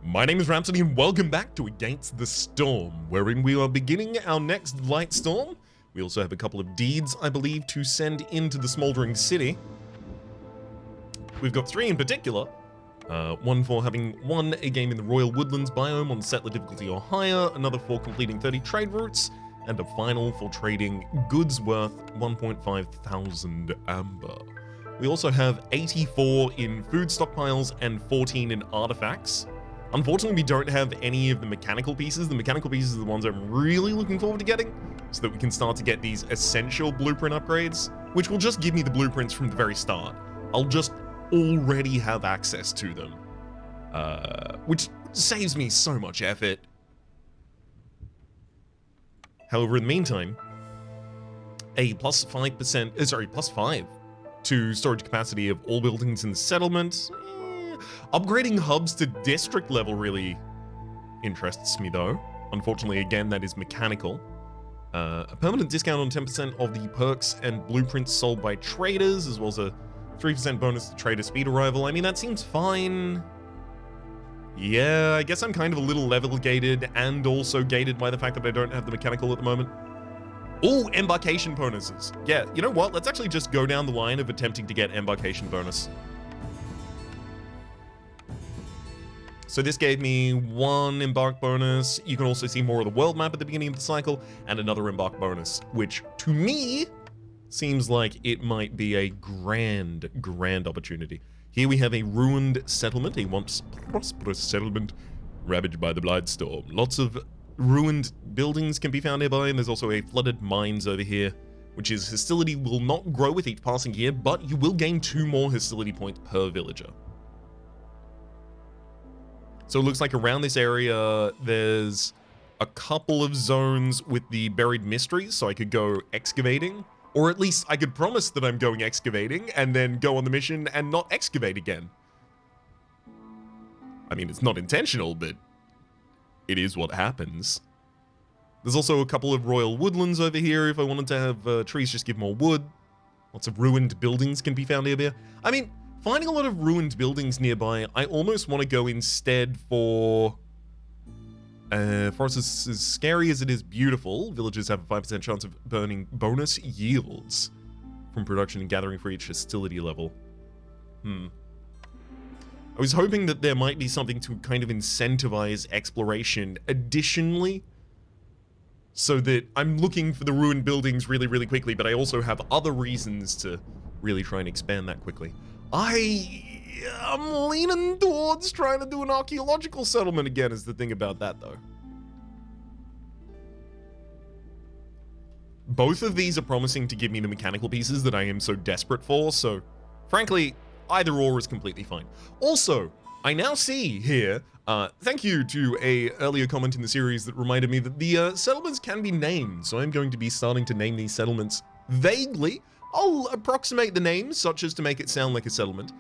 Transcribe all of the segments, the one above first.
My name is Rhapsody and welcome back to Against the Storm, wherein we are beginning our next light storm. We also have a couple of deeds, I believe, to send into the smoldering city. We've got three in particular. One for having won a game in the Royal Woodlands biome on settler difficulty or higher, another for completing 30 trade routes, and a final for trading goods worth 1.5 thousand amber. We also have 84 in food stockpiles and 14 in artifacts. Unfortunately, we don't have any of the mechanical pieces. The mechanical pieces are the ones I'm really looking forward to getting, so that we can start to get these essential blueprint upgrades, which will just give me the blueprints from the very start. I'll just already have access to them, which saves me so much effort. However, in the meantime, a plus 5 to storage capacity of all buildings in the settlement. Upgrading hubs to district level really interests me though. Unfortunately, again, that is mechanical. A permanent discount on 10% of the perks and blueprints sold by traders, as well as a 3% bonus to trader speed arrival. I mean, that seems fine. Yeah, I guess I'm kind of a little level gated and also gated by the fact that I don't have the mechanical at the moment. Oh, embarkation bonuses. Yeah, you know what? Let's actually just go down the line of attempting to get embarkation bonus. So this gave me one embark bonus. You can also see more of the world map at the beginning of the cycle and another embark bonus, which to me seems like it might be a grand opportunity. Here we have a ruined settlement, a once prosperous settlement ravaged by the Blightstorm. Lots of ruined buildings can be found nearby, and there's also a flooded mines over here, which is hostility will not grow with each passing year, but you will gain 2 more hostility points per villager. So it looks like around this area, there's a couple of zones with the buried mysteries, so I could go excavating, or at least I could promise that I'm going excavating and then go on the mission and not excavate again. I mean, it's not intentional, but it is what happens. There's also a couple of royal woodlands over here if I wanted to have trees just give more wood. Lots of ruined buildings can be found here. I mean, finding a lot of ruined buildings nearby, I almost want to go instead for forests as scary as it is beautiful. Villagers have a 5% chance of burning bonus yields from production and gathering for each hostility level. I was hoping that there might be something to kind of incentivize exploration additionally, so that I'm looking for the ruined buildings really quickly, but I also have other reasons to really try and expand that quickly. I'm leaning towards trying to do an archaeological settlement again, is the thing about that though. Both of these are promising to give me the mechanical pieces that I am so desperate for, so frankly, either or is completely fine. Also, I now see here, thank you to a earlier comment in the series that reminded me that the settlements can be named, so I'm going to be starting to name these settlements vaguely. I'll approximate the names, such as to make it sound like a settlement,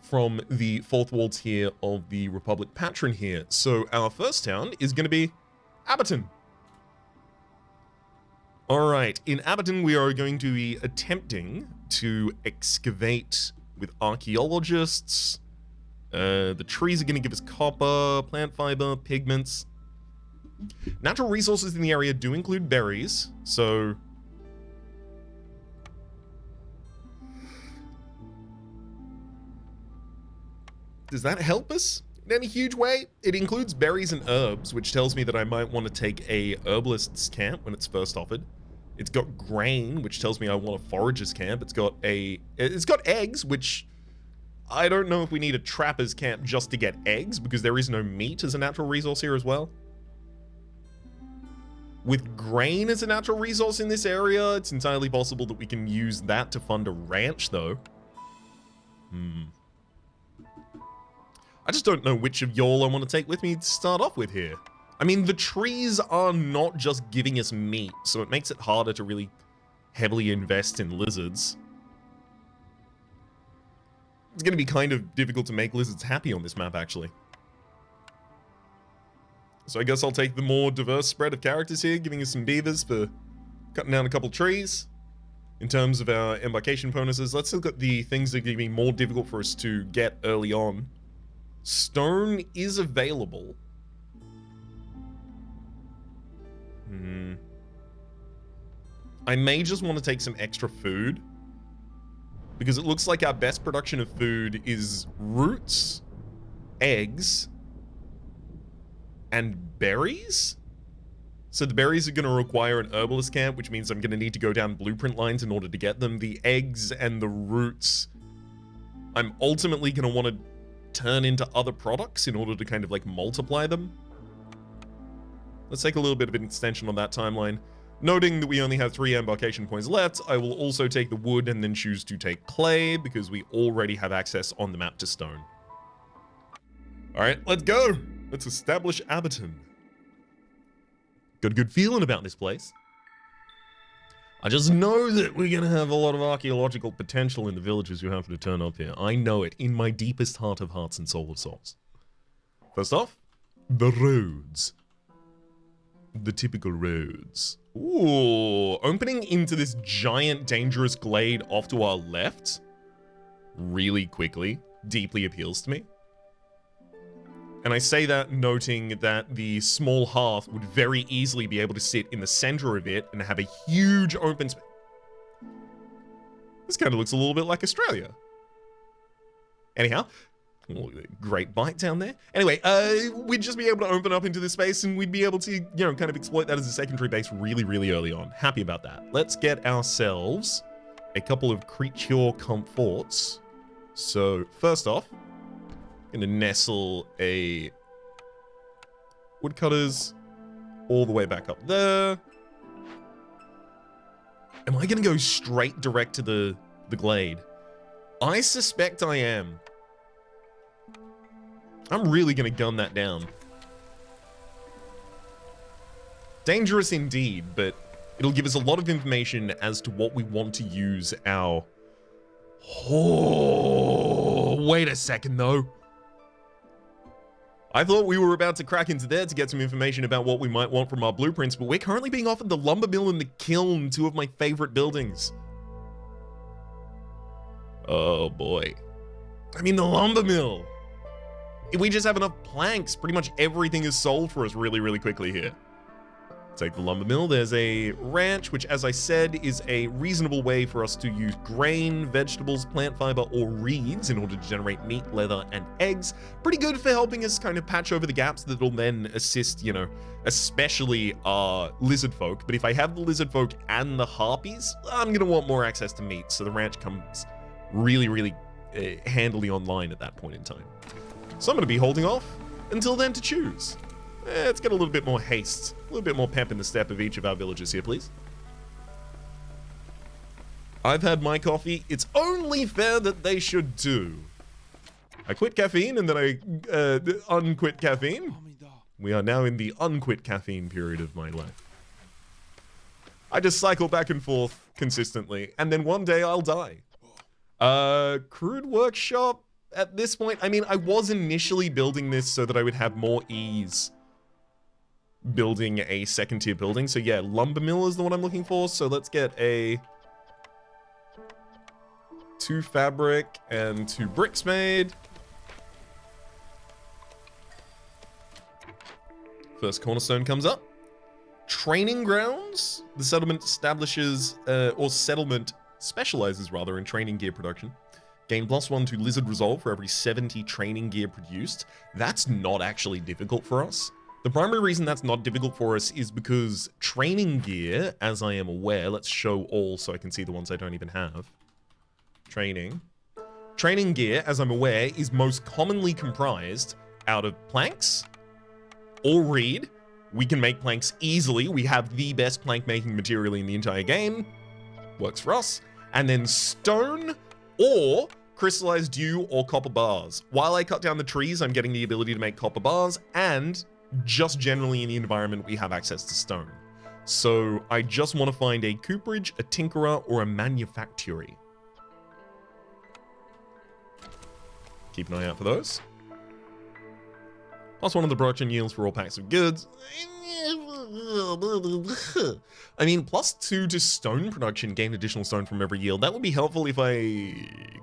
from the fourth walls here of the Republic Patron here. So our first town is going to be Abbeton. All right, in Abbeton, we are going to be attempting to excavate with archaeologists. The trees are going to give us copper, plant fiber, pigments. Natural resources in the area do include berries, so does that help us in any huge way? It includes berries and herbs, which tells me that I might want to take a herbalist's camp when it's first offered. It's got grain, which tells me I want a forager's camp. It's got eggs, which I don't know if we need a trapper's camp just to get eggs, because there is no meat as a natural resource here as well. With grain as a natural resource in this area, it's entirely possible that we can use that to fund a ranch, though. I just don't know which of y'all I want to take with me to start off with here. I mean, the trees are not just giving us meat, so it makes it harder to really heavily invest in lizards. It's going to be kind of difficult to make lizards happy on this map, actually. So I guess I'll take the more diverse spread of characters here, giving us some beavers for cutting down a couple trees. In terms of our embarkation bonuses, let's look at the things that are going to be more difficult for us to get early on. Stone is available. I may just want to take some extra food, because it looks like our best production of food is roots, eggs, and berries? So the berries are going to require an herbalist camp, which means I'm going to need to go down blueprint lines in order to get them. The eggs and the roots, I'm ultimately going to want to turn into other products in order to kind of like multiply them. Let's take a little bit of an extension on that timeline. Noting that we only have 3 embarkation points left, I will also take the wood and then choose to take clay because we already have access on the map to stone. All right, let's go. Let's establish Abbeton. Got a good feeling about this place. I just know that we're going to have a lot of archaeological potential in the villages who happen to turn up here. I know it in my deepest heart of hearts and soul of souls. First off, the roads. The typical roads. Ooh, opening into this giant dangerous glade off to our left really quickly deeply appeals to me. And I say that noting that the small hearth would very easily be able to sit in the center of it and have a huge open space. This kind of looks a little bit like Australia. Anyhow, great bite down there. Anyway, we'd just be able to open up into this space and we'd be able to, you know, kind of exploit that as a secondary base really, really early on. Happy about that. Let's get ourselves a couple of creature comforts. So, first off, gonna nestle a woodcutters all the way back up there. Am I gonna go straight direct to the glade? I suspect I am. I'm really gonna gun that down. Dangerous indeed, but it'll give us a lot of information as to what we want to use our... Oh, wait a second though. I thought we were about to crack into there to get some information about what we might want from our blueprints, but we're currently being offered the lumber mill and the kiln, 2 of my favorite buildings. Oh boy. I mean, the lumber mill. If we just have enough planks, pretty much everything is sold for us really, really quickly here. Take the lumber mill. There's a ranch, which, as I said, is a reasonable way for us to use grain, vegetables, plant fiber, or reeds in order to generate meat, leather, and eggs. Pretty good for helping us kind of patch over the gaps that'll then assist, you know, especially our lizard folk. But if I have the lizard folk and the harpies, I'm going to want more access to meat. So the ranch comes really, really handily online at that point in time. So I'm going to be holding off until then to choose. Let's get a little bit more haste, a little bit more pep in the step of each of our villages here, please. I've had my coffee. It's only fair that they should too. I quit caffeine and then I unquit caffeine. We are now in the unquit caffeine period of my life. I just cycle back and forth consistently, and then one day I'll die. Crude workshop at this point. I mean, I was initially building this so that I would have more ease building a second tier building. So yeah, lumber mill is the one I'm looking for. So let's get a 2 fabric and 2 bricks made. First cornerstone comes up. Training grounds. The settlement establishes, or settlement specializes rather in training gear production. Gain +1 to lizard resolve for every 70 training gear produced. That's not actually difficult for us. The primary reason that's not difficult for us is because training gear, as I am aware, let's show all so I can see the ones I don't even have. Training gear, as I'm aware, is most commonly comprised out of planks or reed. We can make planks easily. We have the best plank making material in the entire game. Works for us. And then stone or crystallized dew or copper bars. While I cut down the trees, I'm getting the ability to make copper bars, and just generally in the environment, we have access to stone. So I just want to find a cooperage, a tinkerer, or a manufacturer. Keep an eye out for those. +1 of the production yields for all packs of goods. I mean, +2 to stone production, gain additional stone from every yield. That would be helpful if I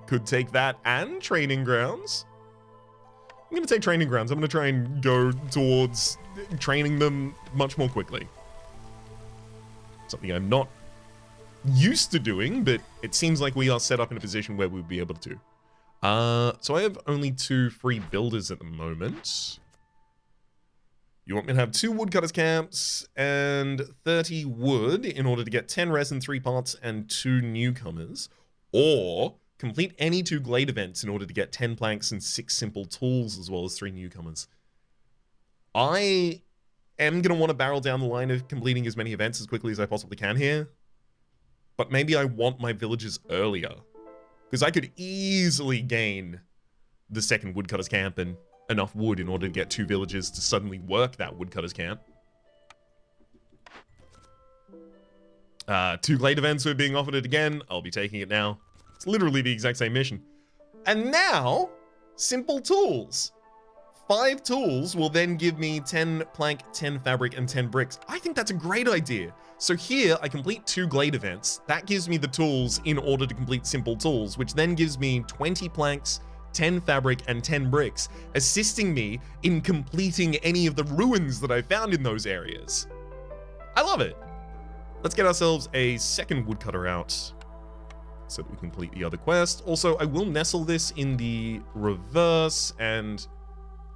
could take that and training grounds. I'm going to take training grounds. I'm going to try and go towards training them much more quickly. Something I'm not used to doing, but it seems like we are set up in a position where we'll be able to. So I have only 2 free builders at the moment. You want me to have 2 woodcutters camps and 30 wood in order to get 10 resin, 3 pots, and 2 newcomers, or complete any 2 glade events in order to get 10 planks and 6 simple tools as well as 3 newcomers. I am going to want to barrel down the line of completing as many events as quickly as I possibly can here, but maybe I want my villages earlier, because I could easily gain the 2nd woodcutters camp and enough wood in order to get 2 villages to suddenly work that woodcutters camp. 2 glade events are being offered it again. I'll be taking it now. It's literally the exact same mission. And now, simple tools. 5 tools will then give me 10 plank, 10 fabric, and 10 bricks. I think that's a great idea. So here, I complete 2 glade events. That gives me the tools in order to complete simple tools, which then gives me 20 planks, 10 fabric, and 10 bricks, assisting me in completing any of the ruins that I found in those areas. I love it. Let's get ourselves a 2nd woodcutter out so that we complete the other quest. Also, I will nestle this in the reverse, and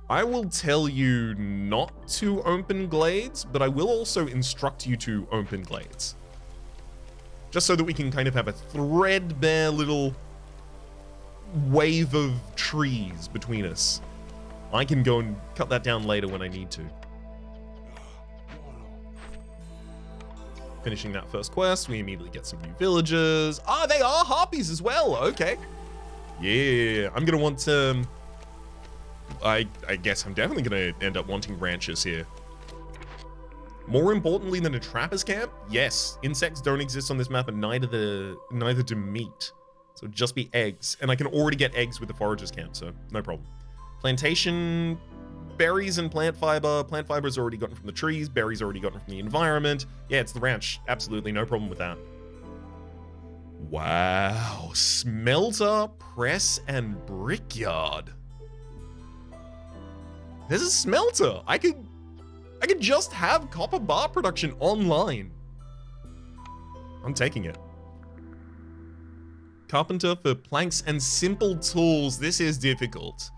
I will tell you not to open glades, but I will also instruct you to open glades. Just so that we can kind of have a threadbare little wave of trees between us. I can go and cut that down later when I need to. Finishing that first quest, we immediately get some new villagers. Ah, they are harpies as well. Okay. Yeah, I'm gonna want I guess I'm definitely gonna end up wanting ranches here. More importantly than a trapper's camp, yes, insects don't exist on this map, and neither do meat. So just be eggs, and I can already get eggs with the forager's camp, so no problem. Plantation, berries and plant fiber. Plant fiber is already gotten from the trees. Berries already gotten from the environment. Yeah, it's the ranch. Absolutely no problem with that. Wow, smelter, press, and brickyard. There's a smelter. I could just have copper bar production online. I'm taking it. Carpenter for planks and simple tools. This is difficult.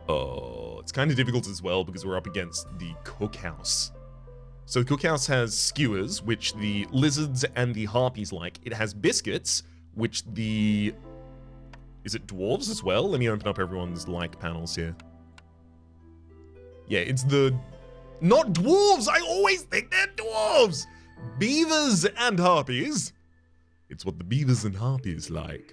Oh, it's kind of difficult as well because we're up against the cookhouse. So the cookhouse has skewers, which the lizards and the harpies like. It has biscuits, which the... Is it dwarves as well? Let me open up everyone's like panels here. Yeah, it's the... Not dwarves! I always think they're dwarves! Beavers and harpies. It's what the beavers and harpies like.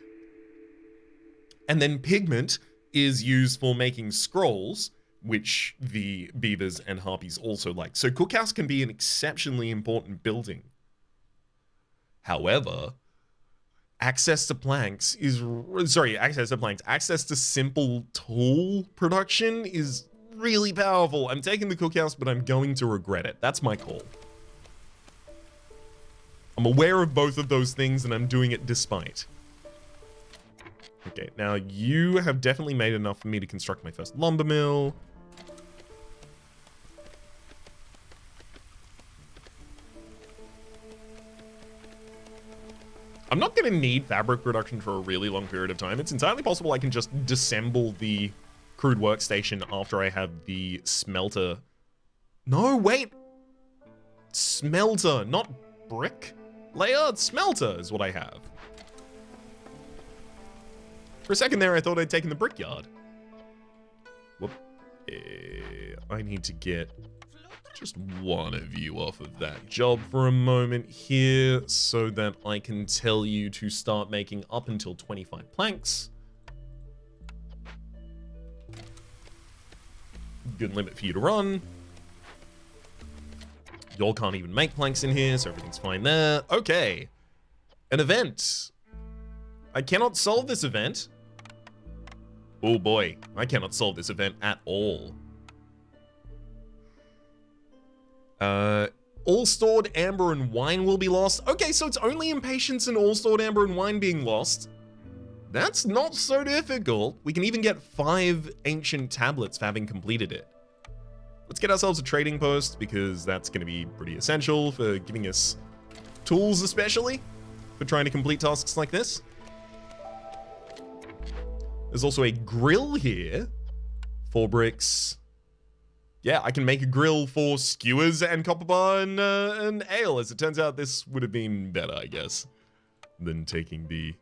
And then pigment is used for making scrolls, which the beavers and harpies also like. So cookhouse can be an exceptionally important building. However, access to simple tool production is really powerful. I'm taking the cookhouse, but I'm going to regret it. That's my call. I'm aware of both of those things, and I'm doing it despite. Okay, now you have definitely made enough for me to construct my first lumber mill. I'm not going to need fabric production for a really long period of time. It's entirely possible I can just disassemble the crude workstation after I have the smelter. No, wait. Smelter, not brick layer. Smelter is what I have. For a second there, I thought I'd taken the brickyard. Whoop. I need to get just one of you off of that job for a moment here so that I can tell you to start making up until 25 planks. Good limit for you to run. Y'all can't even make planks in here, so everything's fine there. Okay. An event. I cannot solve this event. Oh boy, I cannot solve this event at all. All stored amber and wine will be lost. Okay, so it's only impatience and all stored amber and wine being lost. That's not so difficult. We can even get 5 ancient tablets for having completed it. Let's get ourselves a trading post because that's going to be pretty essential for giving us tools, especially for trying to complete tasks like this. There's also a grill here. 4 bricks. Yeah, I can make a grill for skewers and copper bar and ale. As it turns out, this would have been better, I guess, than taking the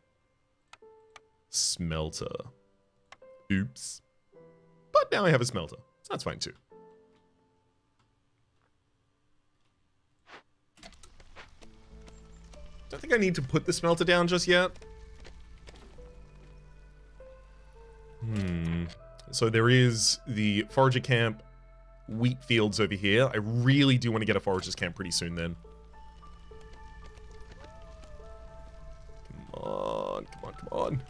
smelter. Oops. But now I have a smelter, so that's fine too. Don't think I need to put the smelter down just yet. So there is the forager camp, wheat fields over here. I really do want to get a forager's camp pretty soon then. Come on, come on, come on.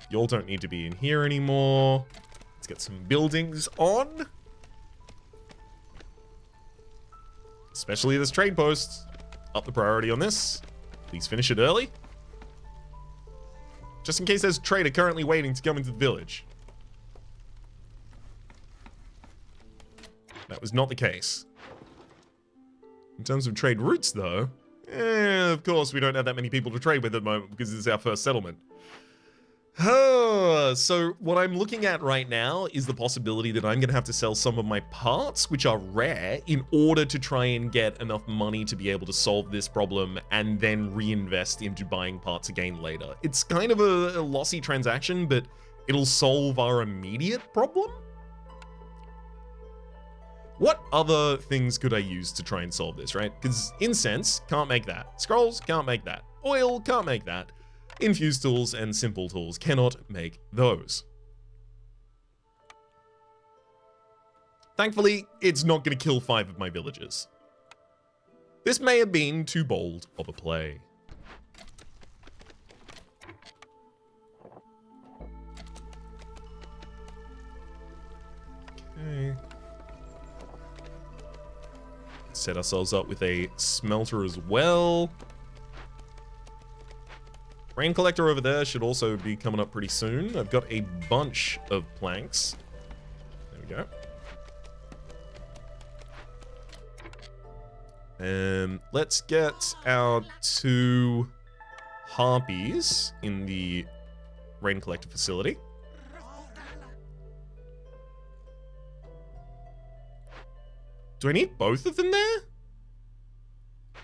Y'all don't need to be in here anymore. Let's get some buildings on. Especially this trade post. Up the priority on this. Please finish it early. Just in case there's a trader currently waiting to come into the village. That was not the case. In terms of trade routes, though, of course, we don't have that many people to trade with at the moment because this is our first settlement. So what I'm looking at right now is the possibility that I'm going to have to sell some of my parts, which are rare, in order to try and get enough money to be able to solve this problem and then reinvest into buying parts again later. It's kind of a lossy transaction, but it'll solve our immediate problem. What other things could I use to try and solve this, right? Because incense, can't make that. Scrolls, can't make that. Oil, can't make that. Infused tools and simple tools cannot make those. Thankfully, it's not going to kill 5 of my villagers. This may have been too bold of a play. Okay. Set ourselves up with a smelter as well. Rain collector over there should also be coming up pretty soon. I've got a bunch of planks. There we go. Let's get our 2 harpies in the rain collector facility. Do I need both of them there?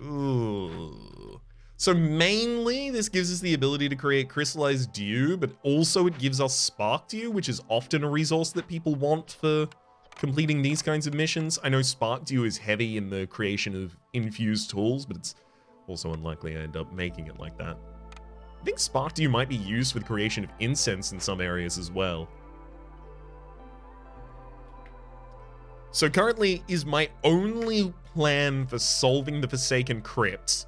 Ooh. So mainly, this gives us the ability to create crystallized dew, but also it gives us spark dew, which is often a resource that people want for completing these kinds of missions. I know spark dew is heavy in the creation of infused tools, but it's also unlikely I end up making it like that. I think spark dew might be used for the creation of incense in some areas as well. So currently, is my only plan for solving the Forsaken Crypts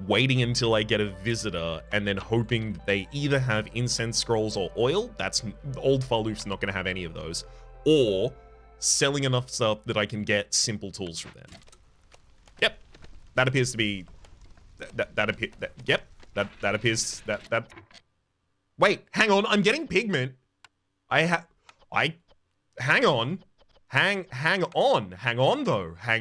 waiting until I get a visitor and then hoping that they either have incense scrolls or oil? That's Old Farloof's not going to have any of those. Or selling enough stuff that I can get simple tools from them. Yep. That appears to be... That appears... Wait, hang on. I'm getting pigment. Hang on. Hang on though. I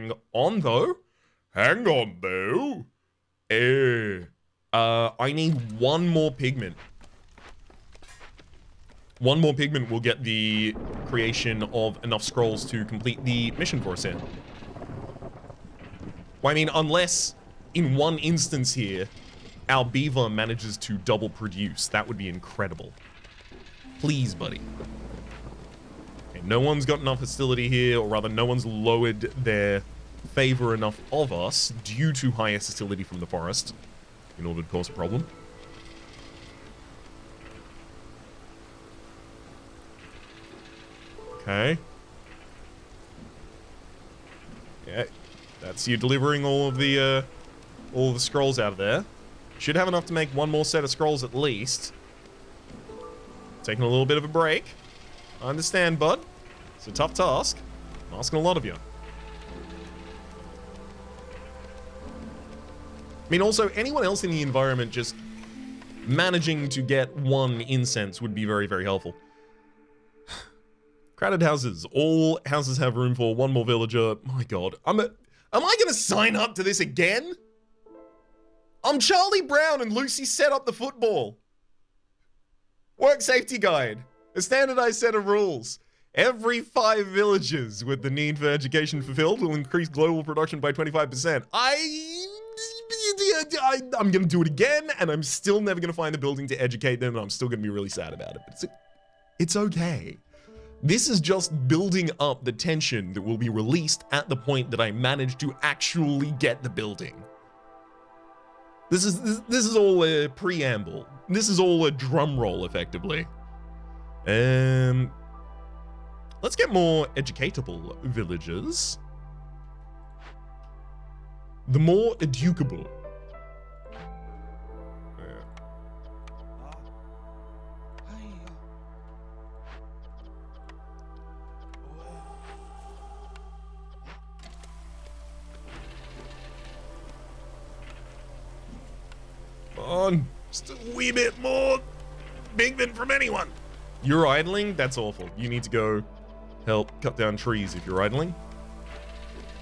need 1 more pigment. 1 more pigment will get the creation of enough scrolls to complete the mission for us here. Well, I mean, unless in one instance here, our beaver manages to double produce. That would be incredible. Please, buddy. No one's got enough hostility here, or rather, no one's lowered their favor enough of us due to highest hostility from the forest in order to cause a problem. Okay. Yeah, that's you delivering all the scrolls out of there. Should have enough to make 1 more set of scrolls at least. Taking a little bit of a break. I understand, bud. It's a tough task. I'm asking a lot of you. I mean, also, anyone else in the environment just managing to get 1 incense would be very, very helpful. Crowded houses. All houses have room for 1 more villager. My god. Am I gonna sign up to this again? I'm Charlie Brown and Lucy set up the football. Work safety guide. A standardized set of rules. Every 5 villages with the need for education fulfilled will increase global production by 25%. I'm gonna do it again, and I'm still never gonna find the building to educate them, and I'm still gonna be really sad about it. But it's okay. This is just building up the tension that will be released at the point that I manage to actually get the building. This is all a preamble. This is all a drum roll, effectively. Let's get more educatable villagers. The more educable. Come on, just a wee bit more Bigman from anyone. You're idling? That's awful. You need to go help cut down trees if you're idling.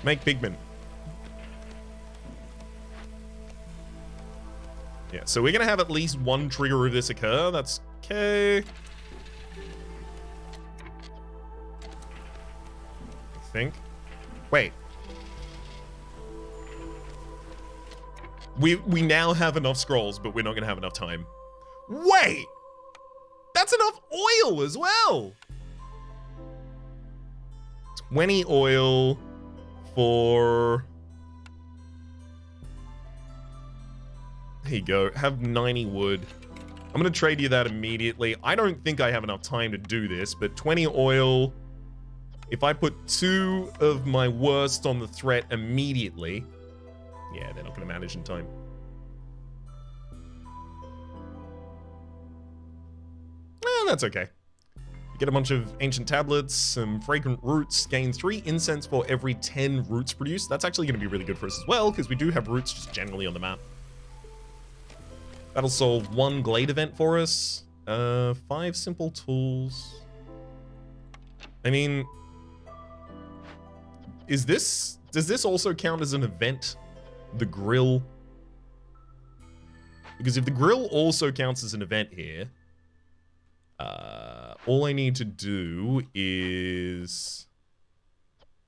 Make Bigman. Yeah, so we're gonna have at least 1 trigger of this occur. That's okay. I think. Wait. We now have enough scrolls, but we're not gonna have enough time. Wait! That's enough oil as well! 20 oil for... There you go, have 90 wood. I'm gonna trade you that immediately. I don't think I have enough time to do this, but 20 oil... If I put 2 of my worst on the threat immediately... Yeah, they're not gonna manage in time. That's okay. You get a bunch of ancient tablets, some fragrant roots, gain 3 incense for every 10 roots produced. That's actually gonna be really good for us as well, because we do have roots just generally on the map. That'll solve 1 glade event for us. 5 simple tools. I mean... Does this also count as an event? The grill? Because if the grill also counts as an event here, all I need to do is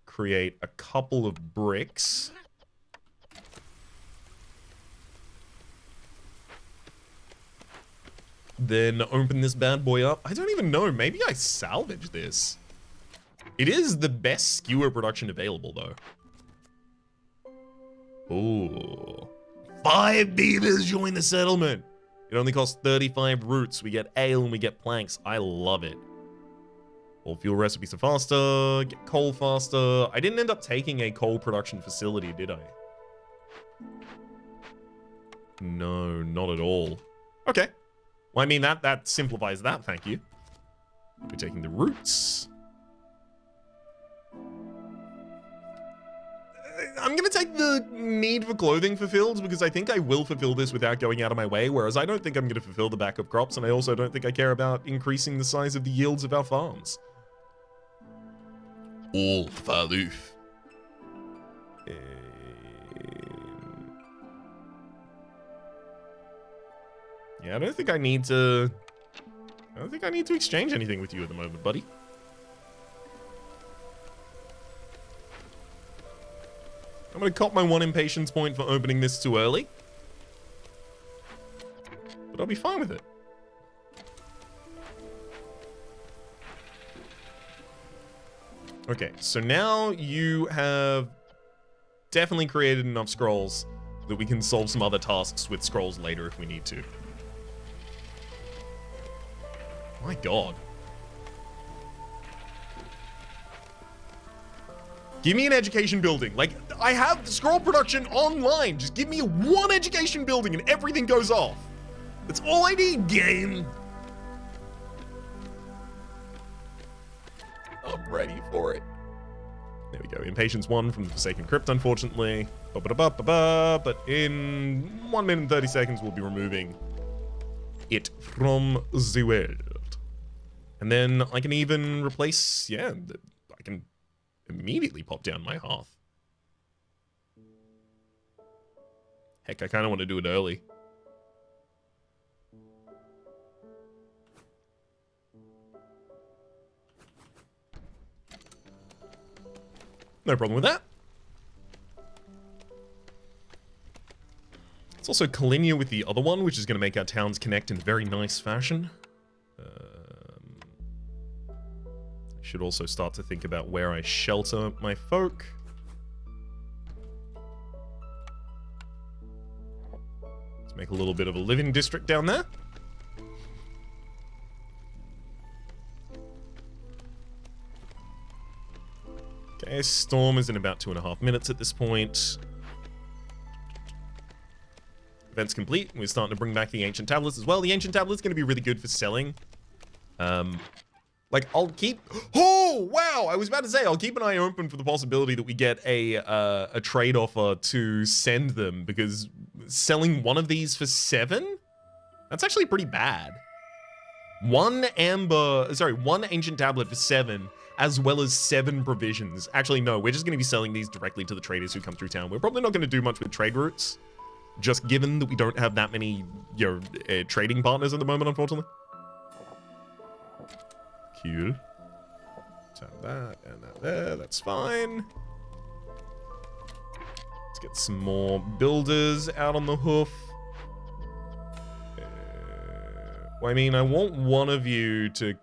create a couple of bricks. Then open this bad boy up. I don't even know, maybe I salvage this. It is the best skewer production available though. Ooh. 5 beavers join the settlement. It only costs 35 roots. We get ale and we get planks. I love it. All fuel recipes are faster. Get coal faster. I didn't end up taking a coal production facility, did I? No, not at all. Okay. Well, I mean, that simplifies that, thank you. We're taking the roots. I'm gonna take the need for clothing fulfilled because I think I will fulfill this without going out of my way, whereas I don't think I'm gonna fulfill the backup crops, and I also don't think I care about increasing the size of the yields of our farms. All Faloof. Yeah, I don't think I need to exchange anything with you at the moment, buddy. I'm gonna cop my 1 impatience point for opening this too early. But I'll be fine with it. Okay, so now you have definitely created enough scrolls that we can solve some other tasks with scrolls later if we need to. My god. Give me an education building. Like, I have scroll production online. Just give me 1 education building and everything goes off. That's all I need, game. I'm ready for it. There we go. Impatience 1 from the Forsaken Crypt, unfortunately. But in 1 minute and 30 seconds, we'll be removing it from the world. And then I can even replace, yeah, I can immediately pop down my hearth. Heck, I kind of want to do it early. No problem with that. It's also collinear with the other one, which is going to make our towns connect in a very nice fashion. I should also start to think about where I shelter my folk. Let's make a little bit of a living district down there. Okay, storm is in about 2.5 minutes at this point. Event's complete. We're starting to bring back the ancient tablets as well. The ancient tablet's going to be really good for selling. Like, I'll keep... Oh, wow! I was about to say, I'll keep an eye open for the possibility that we get a trade offer to send them, because selling one of these for 7? That's actually pretty bad. One ancient tablet for 7, as well as 7 provisions. Actually, no, we're just going to be selling these directly to the traders who come through town. We're probably not going to do much with trade routes, just given that we don't have that many, trading partners at the moment, unfortunately. Cool. Tap that and that there, that's fine. Let's get some more builders out on the hoof. Well, I mean, I want one of you to...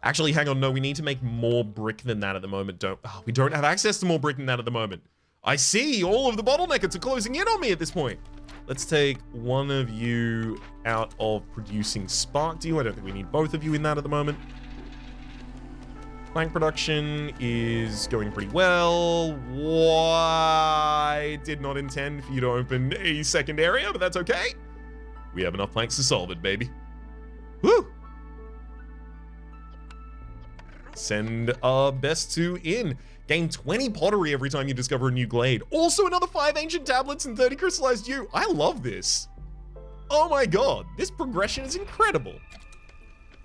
Actually, hang on, no, we need to make more brick than that at the moment. We don't have access to more brick than that at the moment. I see, all of the bottleneckers are closing in on me at this point. Let's take one of you out of producing spark dew. I don't think we need both of you in that at the moment. Plank production is going pretty well. I did not intend for you to open a second area, but that's okay. We have enough planks to solve it, baby. Woo! Send our best 2 in. Gain 20 pottery every time you discover a new glade. Also another 5 ancient tablets and 30 crystallized dew. I love this. Oh my god, this progression is incredible.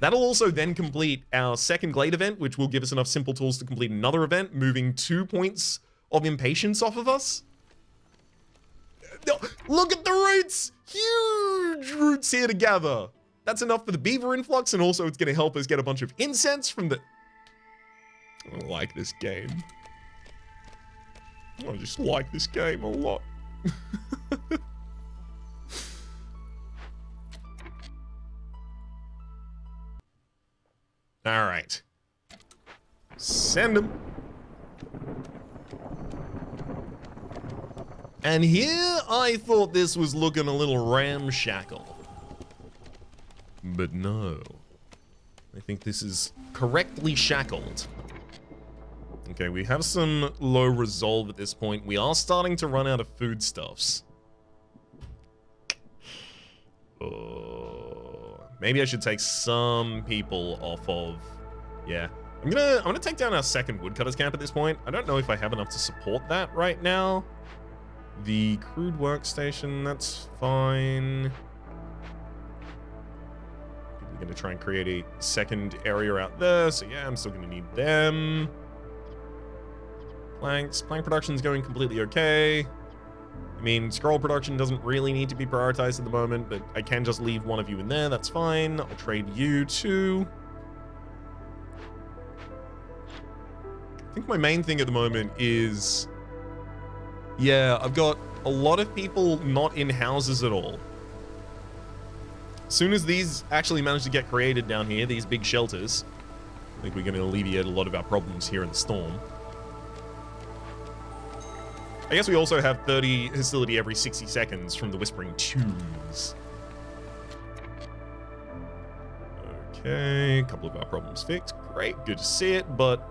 That'll also then complete our second glade event, which will give us enough simple tools to complete another event, moving 2 points of impatience off of us. Look at the roots! Huge roots here to gather. That's enough for the beaver influx, and also it's going to help us get a bunch of incense from the... I like this game. I just like this game a lot. All right. Send them. And here I thought this was looking a little ramshackle. But no. I think this is correctly shackled. Okay, we have some low resolve at this point. We are starting to run out of foodstuffs. Maybe I should take some people off of... Yeah. I'm gonna take down our second woodcutters camp at this point. I don't know if I have enough to support that right now. The crude workstation, that's fine. We're gonna try and create a second area out there. So yeah, I'm still gonna need them. Planks. Plank production's going completely okay. I mean, scroll production doesn't really need to be prioritized at the moment, but I can just leave one of you in there, that's fine. I'll trade you too. I think my main thing at the moment is... Yeah, I've got a lot of people not in houses at all. As soon as these actually manage to get created down here, these big shelters, I think we're going to alleviate a lot of our problems here in the storm. I guess we also have 30 hostility every 60 seconds from the Whispering Tombs. Okay, a couple of our problems fixed. Great, good to see it, but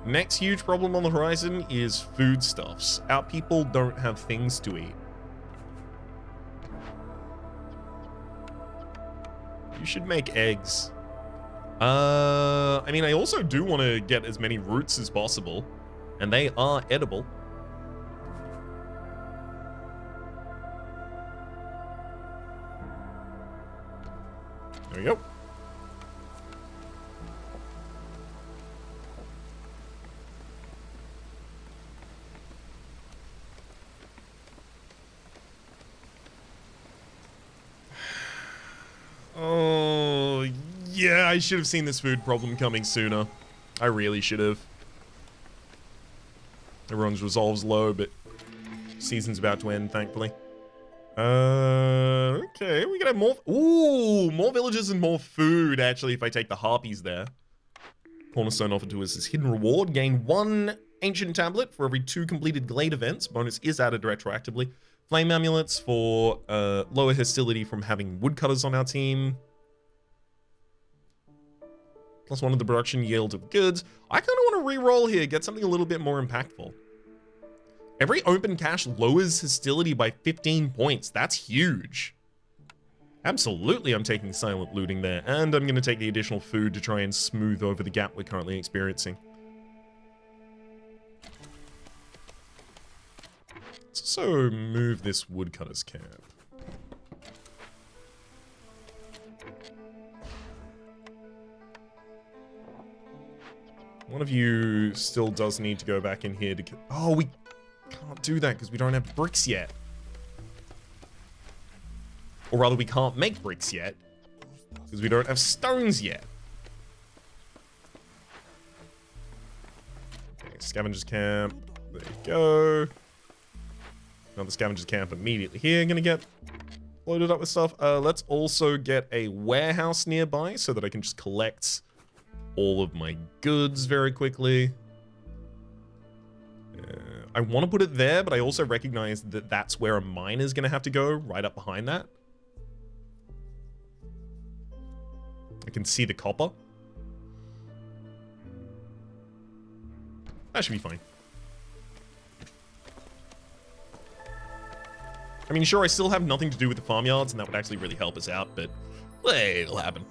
next huge problem on the horizon is foodstuffs. Our people don't have things to eat. You should make eggs. I mean, I also do want to get as many roots as possible, and they are edible. There we go. Oh, yeah, I should have seen this food problem coming sooner. I really should have. Everyone's resolve's low, but season's about to end, thankfully. Okay, we gotta have more. Ooh, more villages and more food, actually, if I take the harpies there. Cornerstone offered to us as hidden reward. Gain 1 ancient tablet for every 2 completed glade events. Bonus is added retroactively. Flame amulets for lower hostility from having woodcutters on our team. +1 of the production yield of goods. I kind of want to re-roll here, get something a little bit more impactful. Every open cache lowers hostility by 15 points. That's huge. Absolutely, I'm taking silent looting there, and I'm going to take the additional food to try and smooth over the gap we're currently experiencing. Let's also move this woodcutter's camp. One of you still does need to go back in here to... Oh, we can't do that because we don't have bricks yet. Or rather, we can't make bricks yet because we don't have stones yet. Okay, scavenger's camp. There you go. Another scavenger's camp immediately here. Gonna get loaded up with stuff. Let's also get a warehouse nearby so that I can just collect all of my goods very quickly. I want to put it there, but I also recognize that that's where a mine is going to have to go, right up behind that. I can see the copper. That should be fine. I mean, sure, I still have nothing to do with the farmyards, and that would actually really help us out, but hey, it'll happen.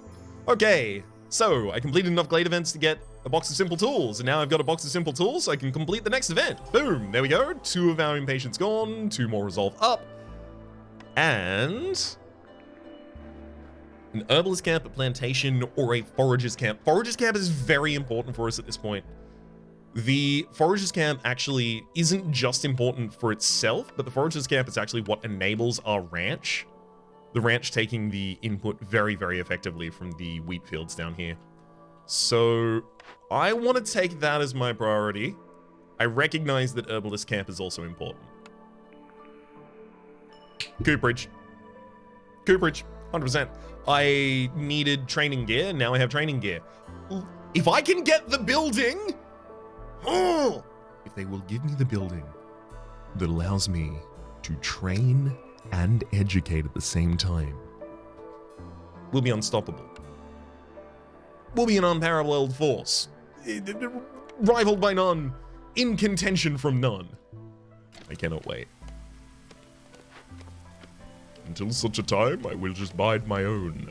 Okay, so I completed enough glade events to get a box of simple tools, and now I've got a box of simple tools, so I can complete the next event. Boom, there we go. 2 of our impatience gone, 2 more resolve up, and an herbalist camp, a plantation, or a forager's camp. Forager's camp is very important for us at this point. The forager's camp actually isn't just important for itself, but the forager's camp is actually what enables our ranch. The ranch taking the input very, very effectively from the wheat fields down here. So I want to take that as my priority. I recognize that herbalist camp is also important. Cooperage. Cooperage, 100%. I needed training gear, now I have training gear. If I can get the building... Oh! If they will give me the building that allows me to train and educate at the same time, we'll be unstoppable. We'll be an unparalleled force. Rivaled by none. In contention from none. I cannot wait. Until such a time, I will just bide my own.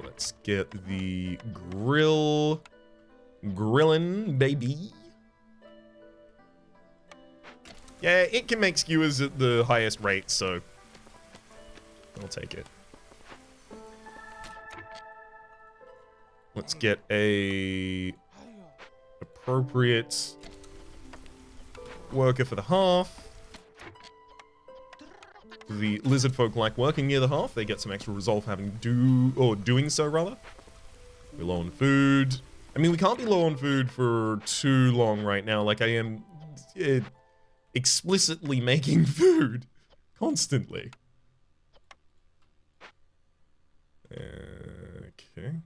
Let's get the grill... Grillin', baby. Yeah, it can make skewers at the highest rate, so I'll take it. Let's get a appropriate worker for the hearth. The lizard folk like working near the hearth. They get some extra resolve having doing so rather. We're low on food. I mean, we can't be low on food for too long right now. Like, I am explicitly making food constantly. Okay.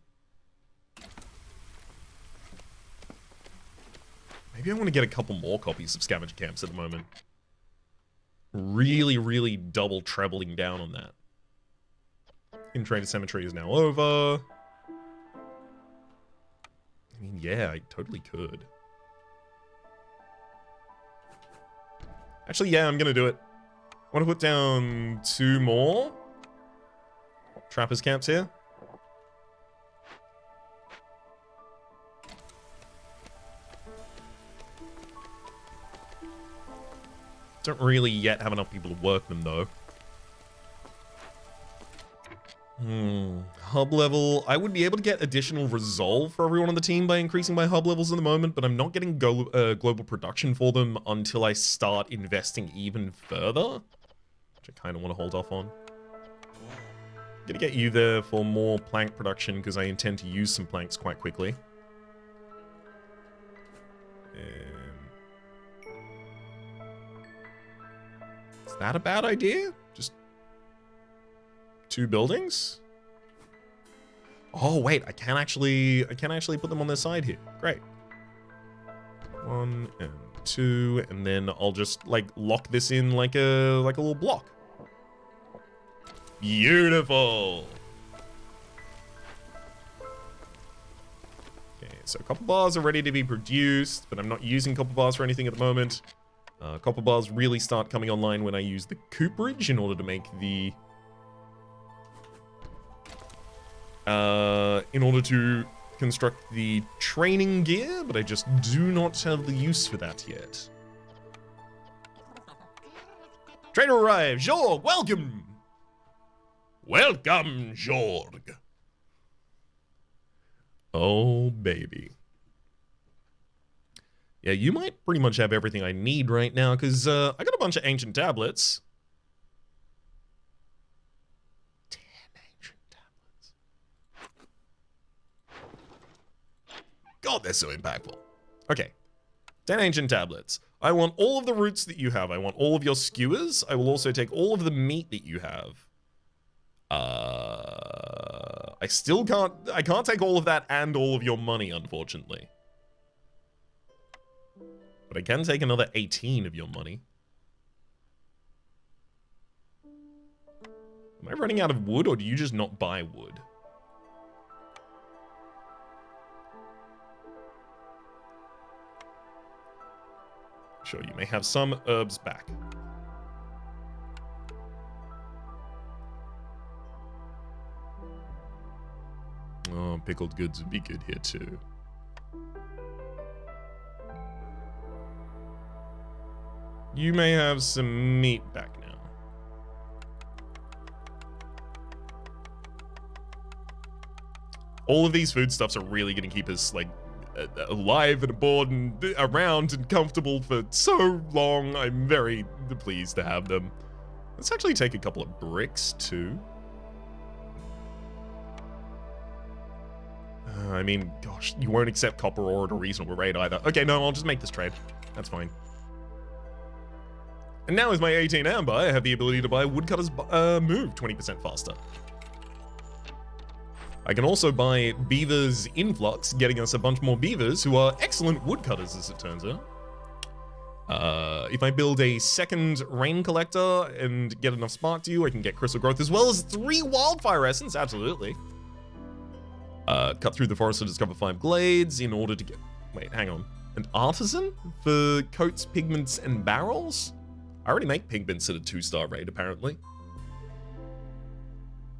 Maybe I want to get a couple more copies of scavenger camps at the moment. Really, really double trebling down on that. Infiltrated cemetery is now over. I mean, yeah, I totally could. Actually, yeah, I'm gonna do it. I want to put down 2 more trappers camps here. Don't really yet have enough people to work them, though. Hub level. I would be able to get additional resolve for everyone on the team by increasing my hub levels in the moment, but I'm not getting global production for them until I start investing even further, which I kind of want to hold off on. Gonna get you there for more plank production because I intend to use some planks quite quickly. Is that a bad idea? Just 2 buildings? Oh wait, I can actually put them on their side here. Great. 1 and 2, and then I'll just like lock this in like a little block. Beautiful. Okay, so copper bars are ready to be produced, but I'm not using copper bars for anything at the moment. Copper bars really start coming online when I use the cooperage in order to make the... in order to construct the training gear, but I just do not have the use for that yet. Trainer arrived! Jorg, welcome! Welcome, Jorg! Oh, baby. Yeah, you might pretty much have everything I need right now, because I got a bunch of ancient tablets. 10 ancient tablets. God, they're so impactful. Okay. 10 ancient tablets. I want all of the roots that you have. I want all of your skewers. I will also take all of the meat that you have. I still can't... I can't take all of that and all of your money, unfortunately. But I can take another 18 of your money. Am I running out of wood, or do you just not buy wood? Sure, you may have some herbs back. Oh, pickled goods would be good here too. You may have some meat back now. All of these foodstuffs are really going to keep us, like, alive and aboard and around and comfortable for so long. I'm very pleased to have them. Let's actually take a couple of bricks, too. I mean, gosh, you won't accept copper ore at a reasonable rate either. Okay, no, I'll just make this trade. That's fine. And now with my 18 amber, I have the ability to buy woodcutters move 20% faster. I can also buy beavers influx, getting us a bunch more beavers who are excellent woodcutters, as it turns out. If I build a second rain collector and get enough spark dew, I can get crystal growth as well as 3 wildfire essence, absolutely. Cut through the forest to discover 5 glades in order to get... Wait, hang on. An artisan for coats, pigments, and barrels? I already make pigments at a 2-star rate, apparently.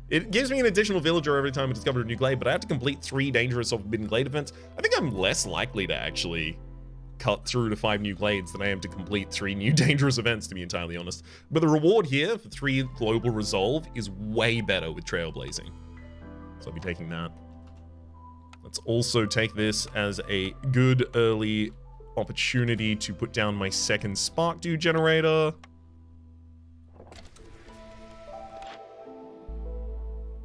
It gives me an additional villager every time I discover a new glade, but I have to complete 3 dangerous or forbidden glade events. I think I'm less likely to actually cut through to 5 new glades than I am to complete 3 new dangerous events, to be entirely honest. But the reward here for 3 global resolve is way better with trailblazing. So I'll be taking that. Let's also take this as a good early opportunity to put down my second spark dew generator.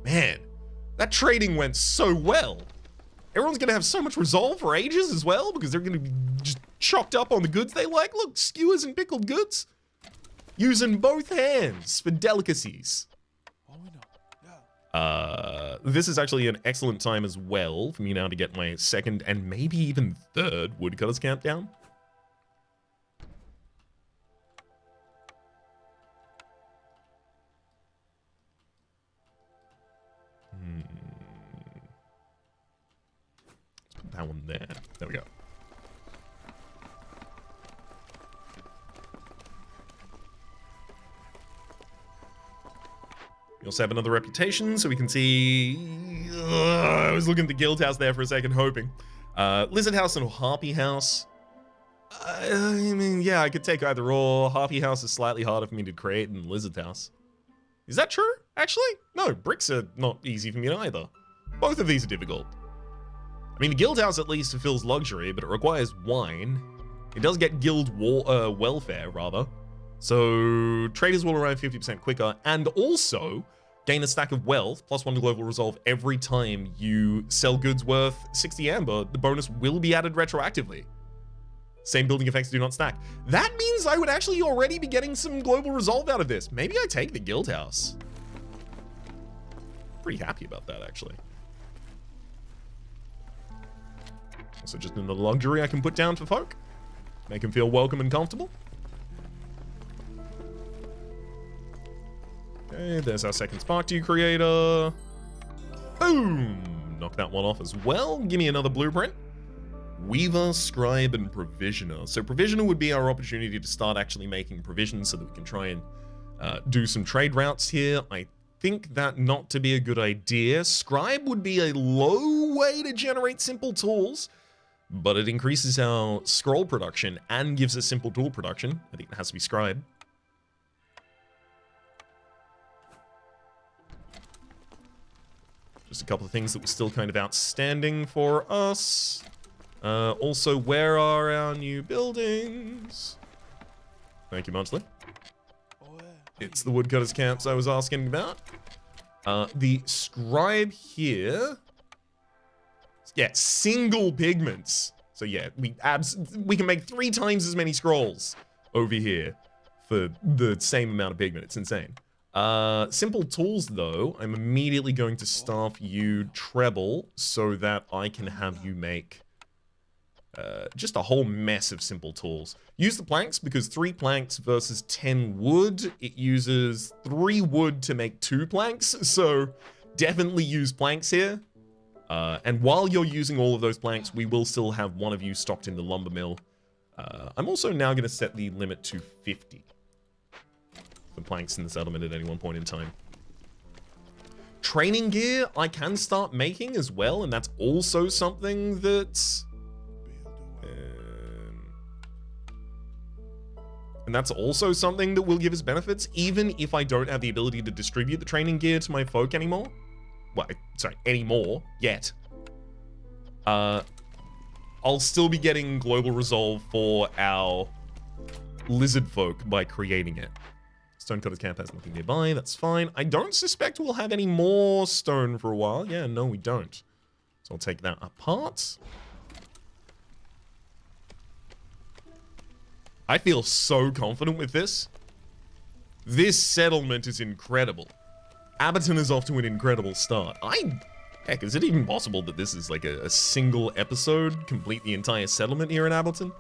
Man, that trading went so well. Everyone's gonna have so much resolve for ages as well because they're gonna be just chocked up on the goods they like. Look, skewers and pickled goods. Using both hands for delicacies. This is actually an excellent time as well for me now to get my second and maybe even third woodcutters camp down. Let's put that one there. There we go. We also have another reputation, so we can see... I was looking at the guild house there for a second, hoping. Lizard house and harpy house. I mean, yeah, I could take either or. Harpy house is slightly harder for me to create than lizard house. Is that true? Actually, no, bricks are not easy for me either. Both of these are difficult. I mean, the guild house at least fulfills luxury, but it requires wine. It does get guild welfare, rather. So traders will arrive 50% quicker, and also gain a stack of wealth, +1 to global resolve every time you sell goods worth 60 amber. The bonus will be added retroactively. Same building effects do not stack. That means I would actually already be getting some global resolve out of this. Maybe I take the guild house. Pretty happy about that, actually. Also, just another luxury I can put down for folk. Make them feel welcome and comfortable. Okay, there's our second Spark 2 creator. Boom! Knock that one off as well. Give me another blueprint. Weaver, Scribe, and Provisioner. So Provisioner would be our opportunity to start actually making provisions so that we can try and do some trade routes here. I think that not to be a good idea. Scribe would be a low way to generate simple tools, but it increases our scroll production and gives us simple tool production. I think it has to be Scribe. Just a couple of things that were still kind of outstanding for us. Also, where are our new buildings? Thank you, Monthly. It's the woodcutters camps I was asking about. The scribe here. Yeah, single pigments. So yeah, we can make 3 times as many scrolls over here for the same amount of pigment. It's insane. Simple tools though, I'm immediately going to staff you treble so that I can have you make just a whole mess of simple tools. Use the planks because 3 planks versus 10 wood, it uses 3 wood to make 2 planks. So definitely use planks here. And while you're using all of those planks, we will still have one of you stocked in the lumber mill. I'm also now going to set the limit to 50 for planks in the settlement at any one point in time. Training gear I can start making as well, and that's also something that... and that's also something that will give us benefits, even if I don't have the ability to distribute the training gear to my folk anymore. Well, sorry, anymore, yet. I'll still be getting global resolve for our lizard folk by creating it. Stonecutter's camp has nothing nearby, that's fine. I don't suspect we'll have any more stone for a while. Yeah, no, we don't. So I'll take that apart. I feel so confident with this. This settlement is incredible. Abbeton is off to an incredible start. Heck, is it even possible that this is like a single episode, complete the entire settlement here in Abbeton?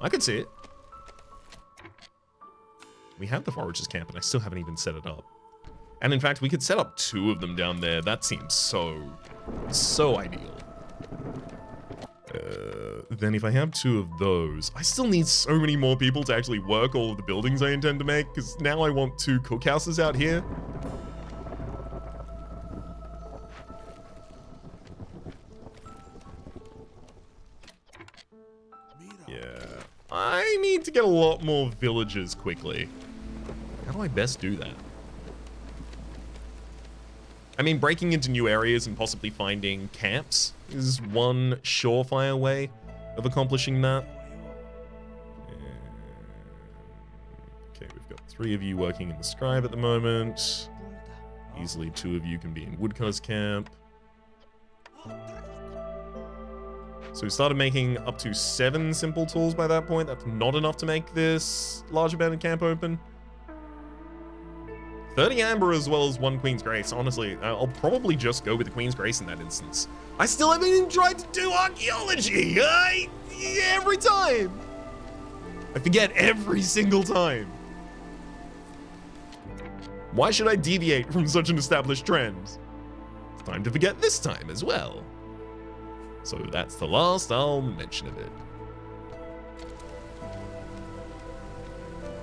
I could see it. We have the foragers camp and I still haven't even set it up. And in fact, we could set up 2 of them down there. That seems so ideal. Then if I have 2 of those, I still need so many more people to actually work all of the buildings I intend to make, because now I want 2 cookhouses out here. Yeah, I need to get a lot more villagers quickly. How do I best do that? I mean, breaking into new areas and possibly finding camps is one surefire way of accomplishing that. Okay, we've got 3 of you working in the scribe at the moment. Easily 2 of you can be in woodcutter's camp. So we started making up to 7 simple tools by that point. That's not enough to make this large abandoned camp open. 30 amber as well as 1 Queen's Grace. Honestly, I'll probably just go with the Queen's Grace in that instance. I still haven't even tried to do archaeology! Every time! I forget every single time. Why should I deviate from such an established trend? It's time to forget this time as well. So that's the last I'll mention of it.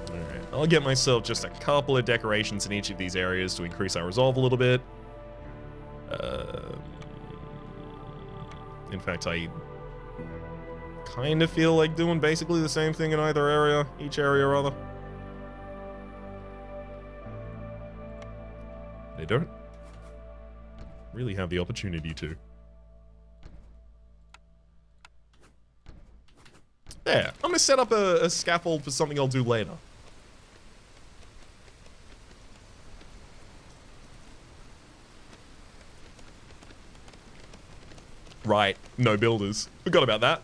Alright, I'll get myself just a couple of decorations in each of these areas to increase our resolve a little bit. In fact, I kind of feel like doing basically the same thing in either area, each area rather. I don't really have the opportunity to. There. I'm going to set up a scaffold for something I'll do later. Right. No builders. Forgot about that.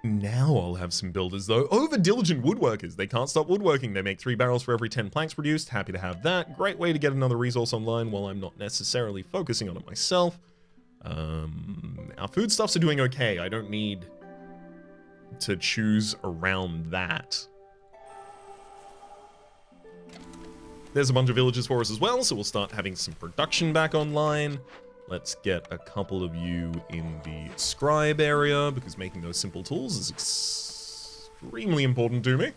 Now I'll have some builders, though. Over diligent woodworkers. They can't stop woodworking. They make 3 barrels for every 10 planks produced. Happy to have that. Great way to get another resource online while I'm not necessarily focusing on it myself. Our foodstuffs are doing okay. I don't need to choose around that. There's a bunch of villages for us as well, so we'll start having some production back online. Let's get a couple of you in the scribe area, because making those simple tools is extremely important to me.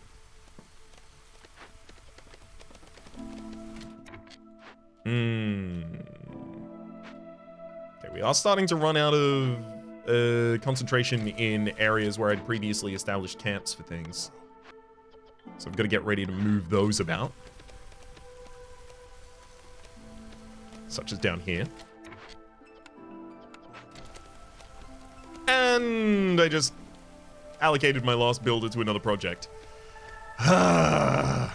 Okay, we are starting to run out of concentration in areas where I'd previously established camps for things. So I've got to get ready to move those about. Such as down here. And I just allocated my last builder to another project. I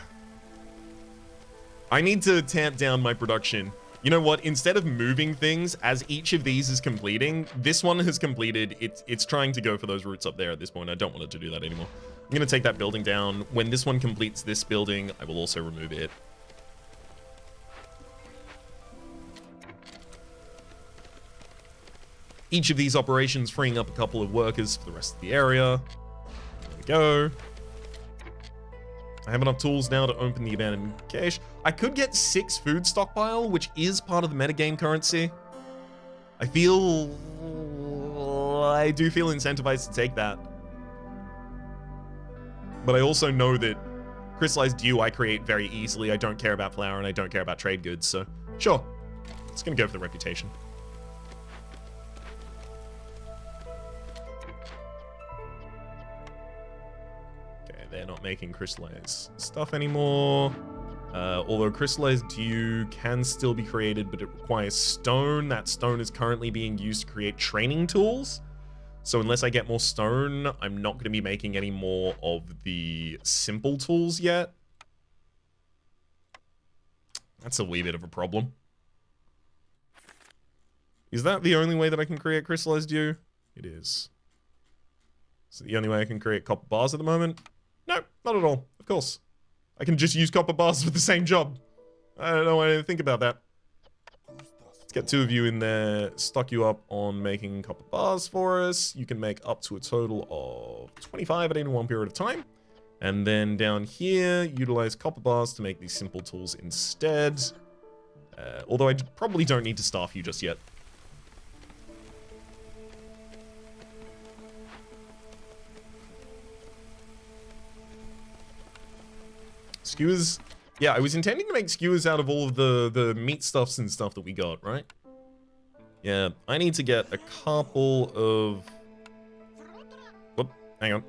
need to tamp down my production. You know what? Instead of moving things as each of these is completing, this one has completed. It's trying to go for those roots up there at this point. I don't want it to do that anymore. I'm going to take that building down. When this one completes this building, I will also remove it. Each of these operations freeing up a couple of workers for the rest of the area. There we go. I have enough tools now to open the abandoned cache. I could get 6 food stockpile, which is part of the metagame currency. I do feel incentivized to take that. But I also know that crystallized dew I create very easily. I don't care about flour and I don't care about trade goods, so sure. It's gonna go for the reputation. They're not making crystallized stuff anymore. Although crystallized dew can still be created, but it requires stone. That stone is currently being used to create training tools. So unless I get more stone, I'm not going to be making any more of the simple tools yet. That's a wee bit of a problem. Is that the only way that I can create crystallized dew? It is. Is it the only way I can create copper bars at the moment? No, not at all. Of course. I can just use copper bars for the same job. I don't know why I didn't think about that. Let's get 2 of you in there, stock you up on making copper bars for us. You can make up to a total of 25 at any one period of time. And then down here, utilize copper bars to make these simple tools instead. Although I probably don't need to staff you just yet. Skewers, yeah, I was intending to make skewers out of all of the meat stuffs and stuff that we got, right? Yeah, I need to get a couple of... Whoop, hang on.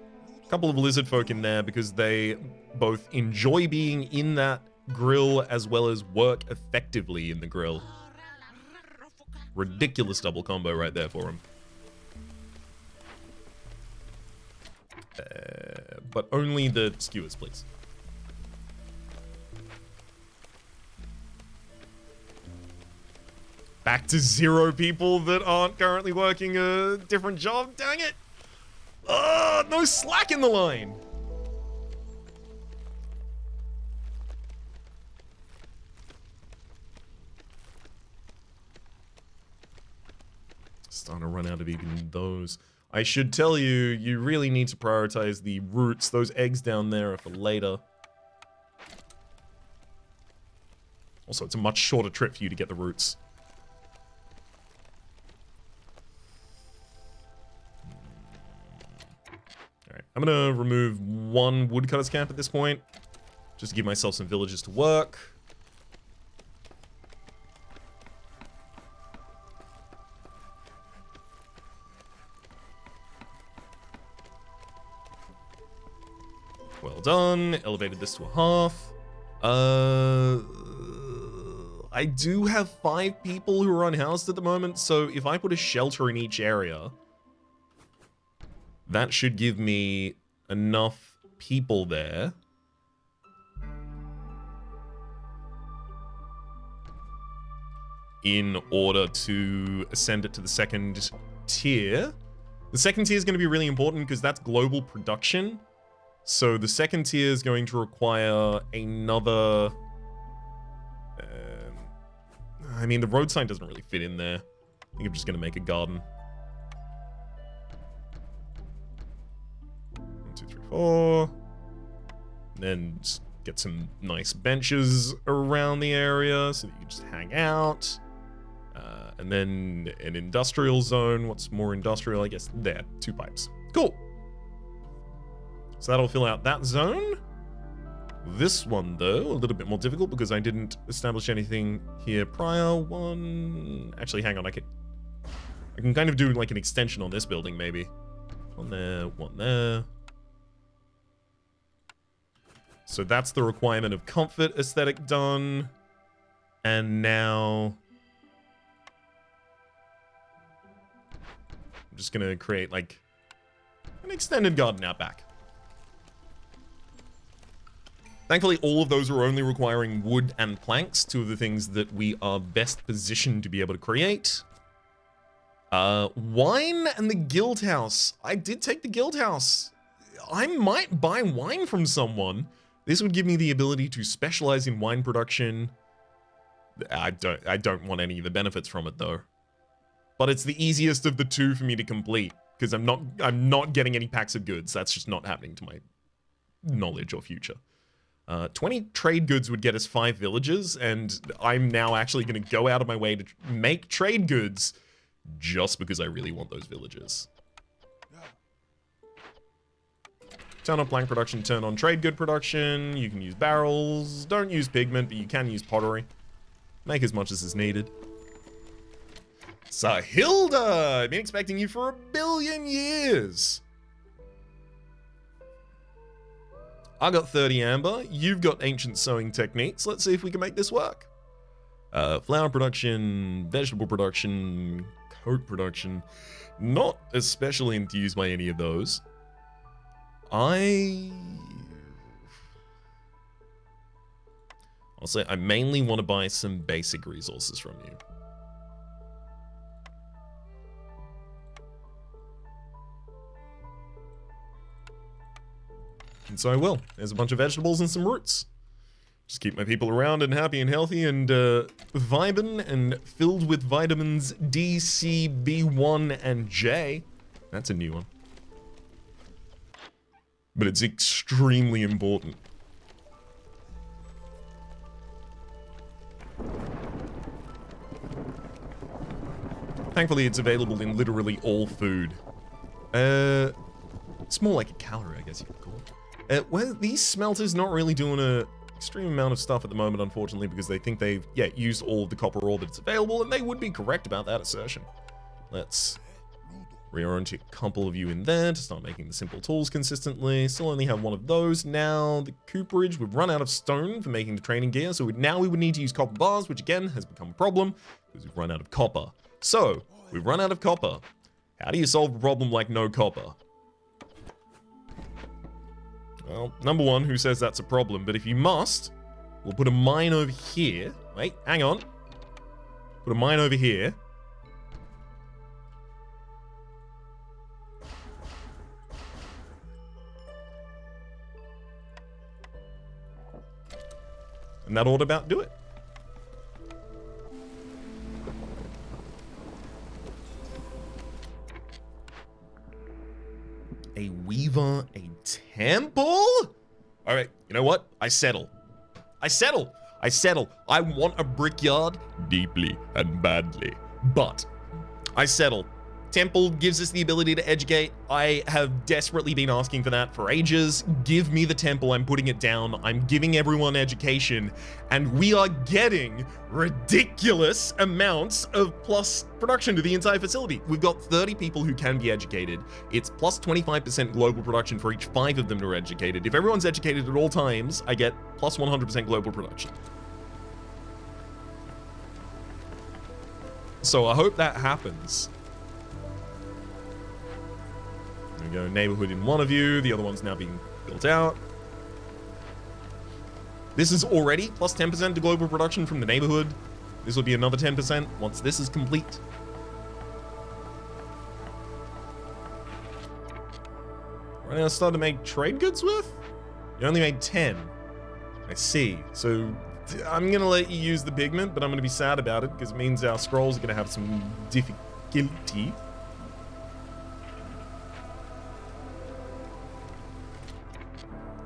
A couple of lizard folk in there because they both enjoy being in that grill as well as work effectively in the grill. Ridiculous double combo right there for them. But only the skewers, please. Back to 0 people that aren't currently working a different job. Dang it. No slack in the line. Starting to run out of even those. I should tell you, you really need to prioritize the roots. Those eggs down there are for later. Also, it's a much shorter trip for you to get the roots. Alright, I'm gonna remove 1 woodcutter's camp at this point, just to give myself some villages to work. Well done. Elevated this to a half. I do have 5 people who are unhoused at the moment, so if I put a shelter in each area, that should give me enough people there. In order to ascend it to the second tier. The second tier is going to be really important because that's global production. So the second tier is going to require another... I mean, the road sign doesn't really fit in there. I think I'm just going to make a garden. 1, 2, 3, 4. And then just get some nice benches around the area so that you can just hang out. And then an industrial zone. What's more industrial? I guess there. 2 pipes. Cool. So that'll fill out that zone. This one, though, a little bit more difficult because I didn't establish anything here prior. One... Actually, hang on. I can kind of do like an extension on this building, maybe. One there, one there. So that's the requirement of comfort aesthetic done. And now... I'm just going to create, like, an extended garden out back. Thankfully, all of those are only requiring wood and planks, 2 of the things that we are best positioned to be able to create. Wine and the guild house. I did take the guild house. I might buy wine from someone. This would give me the ability to specialize in wine production. I don't want any of the benefits from it, though. But it's the easiest of the 2 for me to complete, because I'm not getting any packs of goods. That's just not happening to my knowledge or future. 20 trade goods would get us 5 villages, and I'm now actually going to go out of my way to make trade goods just because I really want those villages. Turn on plank production, turn on trade good production. You can use barrels. Don't use pigment, but you can use pottery. Make as much as is needed. Sahilda! I've been expecting you for 1 billion years. I got 30 amber. You've got ancient sewing techniques. Let's see if we can make this work. Flour production, vegetable production, coat production. Not especially enthused by any of those. I'll say I mainly want to buy some basic resources from you. And so I will. There's a bunch of vegetables and some roots. Just keep my people around and happy and healthy and vibin' and filled with vitamins D, C, B1, and J. That's a new one. But it's extremely important. Thankfully, it's available in literally all food. It's more like a calorie, I guess you could call it. Well, these smelters not really doing an extreme amount of stuff at the moment, unfortunately, because they think they've, used all of the copper ore that's available, and they would be correct about that assertion. Let's reorient a couple of you in there to start making the simple tools consistently. Still only have one of those. Now, the cooperage, we've run out of stone for making the training gear, so now we would need to use copper bars, which again has become a problem, because we've run out of copper. So, we've run out of copper. How do you solve a problem like no copper? Well, number one, who says that's a problem? But if you must, we'll put a mine over here. Wait, hang on. Put a mine over here. And that ought to about do it. A weaver, a temple? All right, you know what? I settle. I settle. I want a brickyard deeply and badly, but I settle. Temple gives us the ability to educate. I have desperately been asking for that for ages. Give me the temple. I'm putting it down. I'm giving everyone education. And we are getting ridiculous amounts of plus production to the entire facility. We've got 30 people who can be educated. It's plus 25% global production for each 5 of them who are educated. If everyone's educated at all times, I get plus 100% global production. So I hope that happens. There we go, neighborhood in one of you. The other one's now being built out. This is already plus 10% to global production from the neighborhood. This will be another 10% once this is complete. Right now, start to make trade goods with? You only made 10. I see. So I'm gonna let you use the pigment, but I'm gonna be sad about it because it means our scrolls are gonna have some difficulty.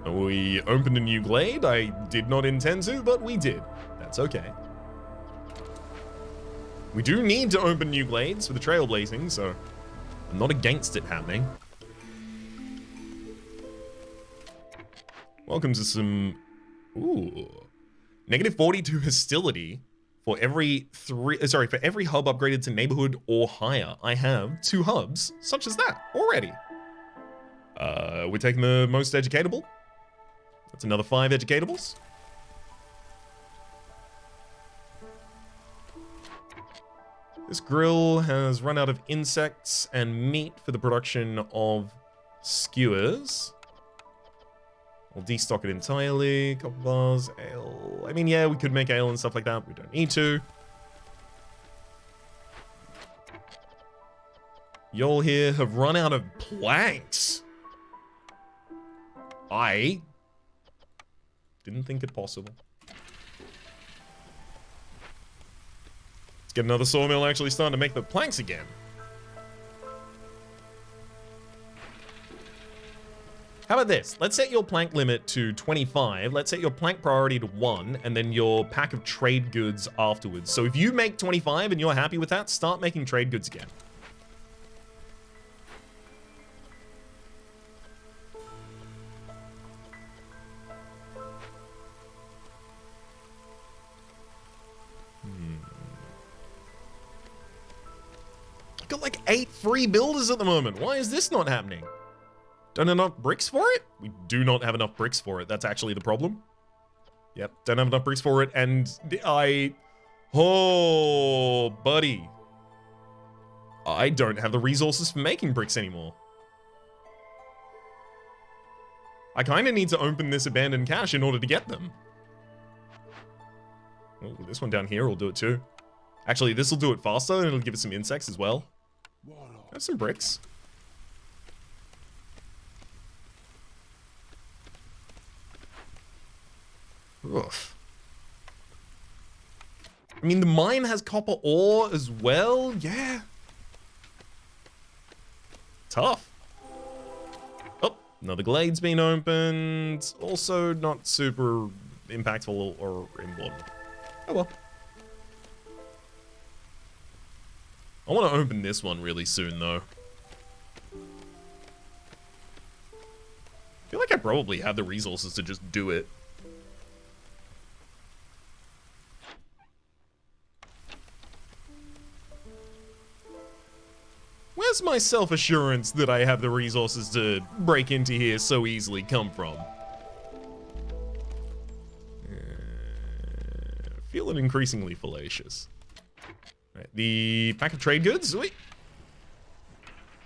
We opened a new glade. I did not intend to, but we did. That's okay. We do need to open new glades for the trailblazing, so I'm not against it happening. Welcome to some... Ooh. Negative 42 hostility for every for every hub upgraded to neighborhood or higher. I have 2 hubs such as that already. We're taking the most educatable. That's another 5 educatables. This grill has run out of insects and meat for the production of skewers. I'll destock it entirely. Couple bars, ale. I mean, yeah, we could make ale and stuff like that. We don't need to. Y'all here have run out of planks. I didn't think it possible. Let's get another sawmill actually starting to make the planks again. How about this? Let's set your plank limit to 25. Let's set your plank priority to 1, and then your pack of trade goods afterwards. So if you make 25 and you're happy with that, start making trade goods again. I've got like 8 free builders at the moment. Why is this not happening? Don't have enough bricks for it? We do not have enough bricks for it. That's actually the problem. Yep, don't have enough bricks for it, and oh, buddy. I don't have the resources for making bricks anymore. I kind of need to open this abandoned cache in order to get them. Oh, this one down here will do it too. Actually, this will do it faster, and it'll give us some insects as well. Have some bricks. Oof. I mean, the mine has copper ore as well. Yeah. Tough. Oh, another glade's been opened. Also not super impactful or important. Oh well. I want to open this one really soon, though. I feel like I probably have the resources to just do it. Where's my self-assurance that I have the resources to break into here so easily come from? Feeling increasingly fallacious. Right, the pack of trade goods. Wait.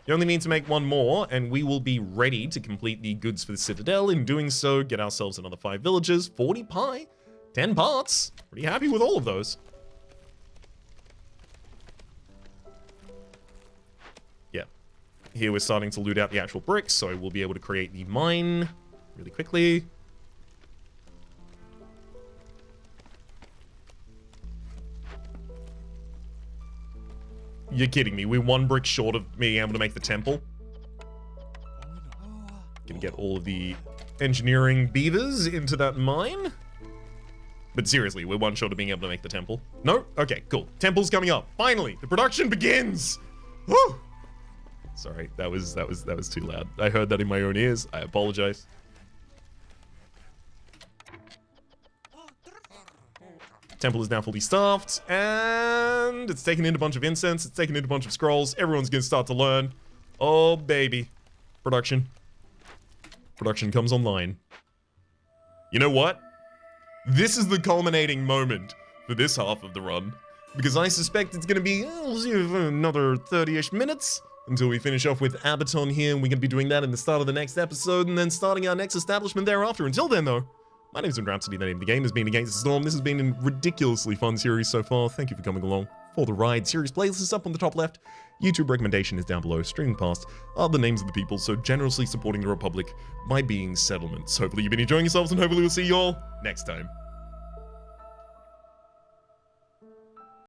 You only need to make 1 more, and we will be ready to complete the goods for the Citadel. In doing so, get ourselves another 5 villages, 40 pie, 10 parts. Pretty happy with all of those. Yeah. Here we're starting to loot out the actual bricks, so we'll be able to create the mine really quickly. You're kidding me. We're 1 brick short of being able to make the temple. Gonna get all of the engineering beavers into that mine. But seriously, we're 1 short of being able to make the temple. No? Okay, cool. Temple's coming up. Finally, the production begins! Woo! Sorry, that was too loud. I heard that in my own ears. I apologize. Temple is now fully staffed, and it's taken in a bunch of incense. It's taken in a bunch of scrolls. Everyone's gonna start to learn. Oh, baby. Production. Production comes online. You know what? This is the culminating moment for this half of the run, because I suspect it's gonna be another 30-ish minutes until we finish off with Abbeton here, and we're gonna be doing that in the start of the next episode, and then starting our next establishment thereafter. Until then, though, my name's Rhapsody, the name of the game has been Against the Storm. This has been a ridiculously fun series so far. Thank you for coming along for the ride. Series playlist is up on the top left. YouTube recommendation is down below. Streaming past are the names of the people so generously supporting the Republic by being settlements. Hopefully you've been enjoying yourselves, and hopefully we'll see you all next time.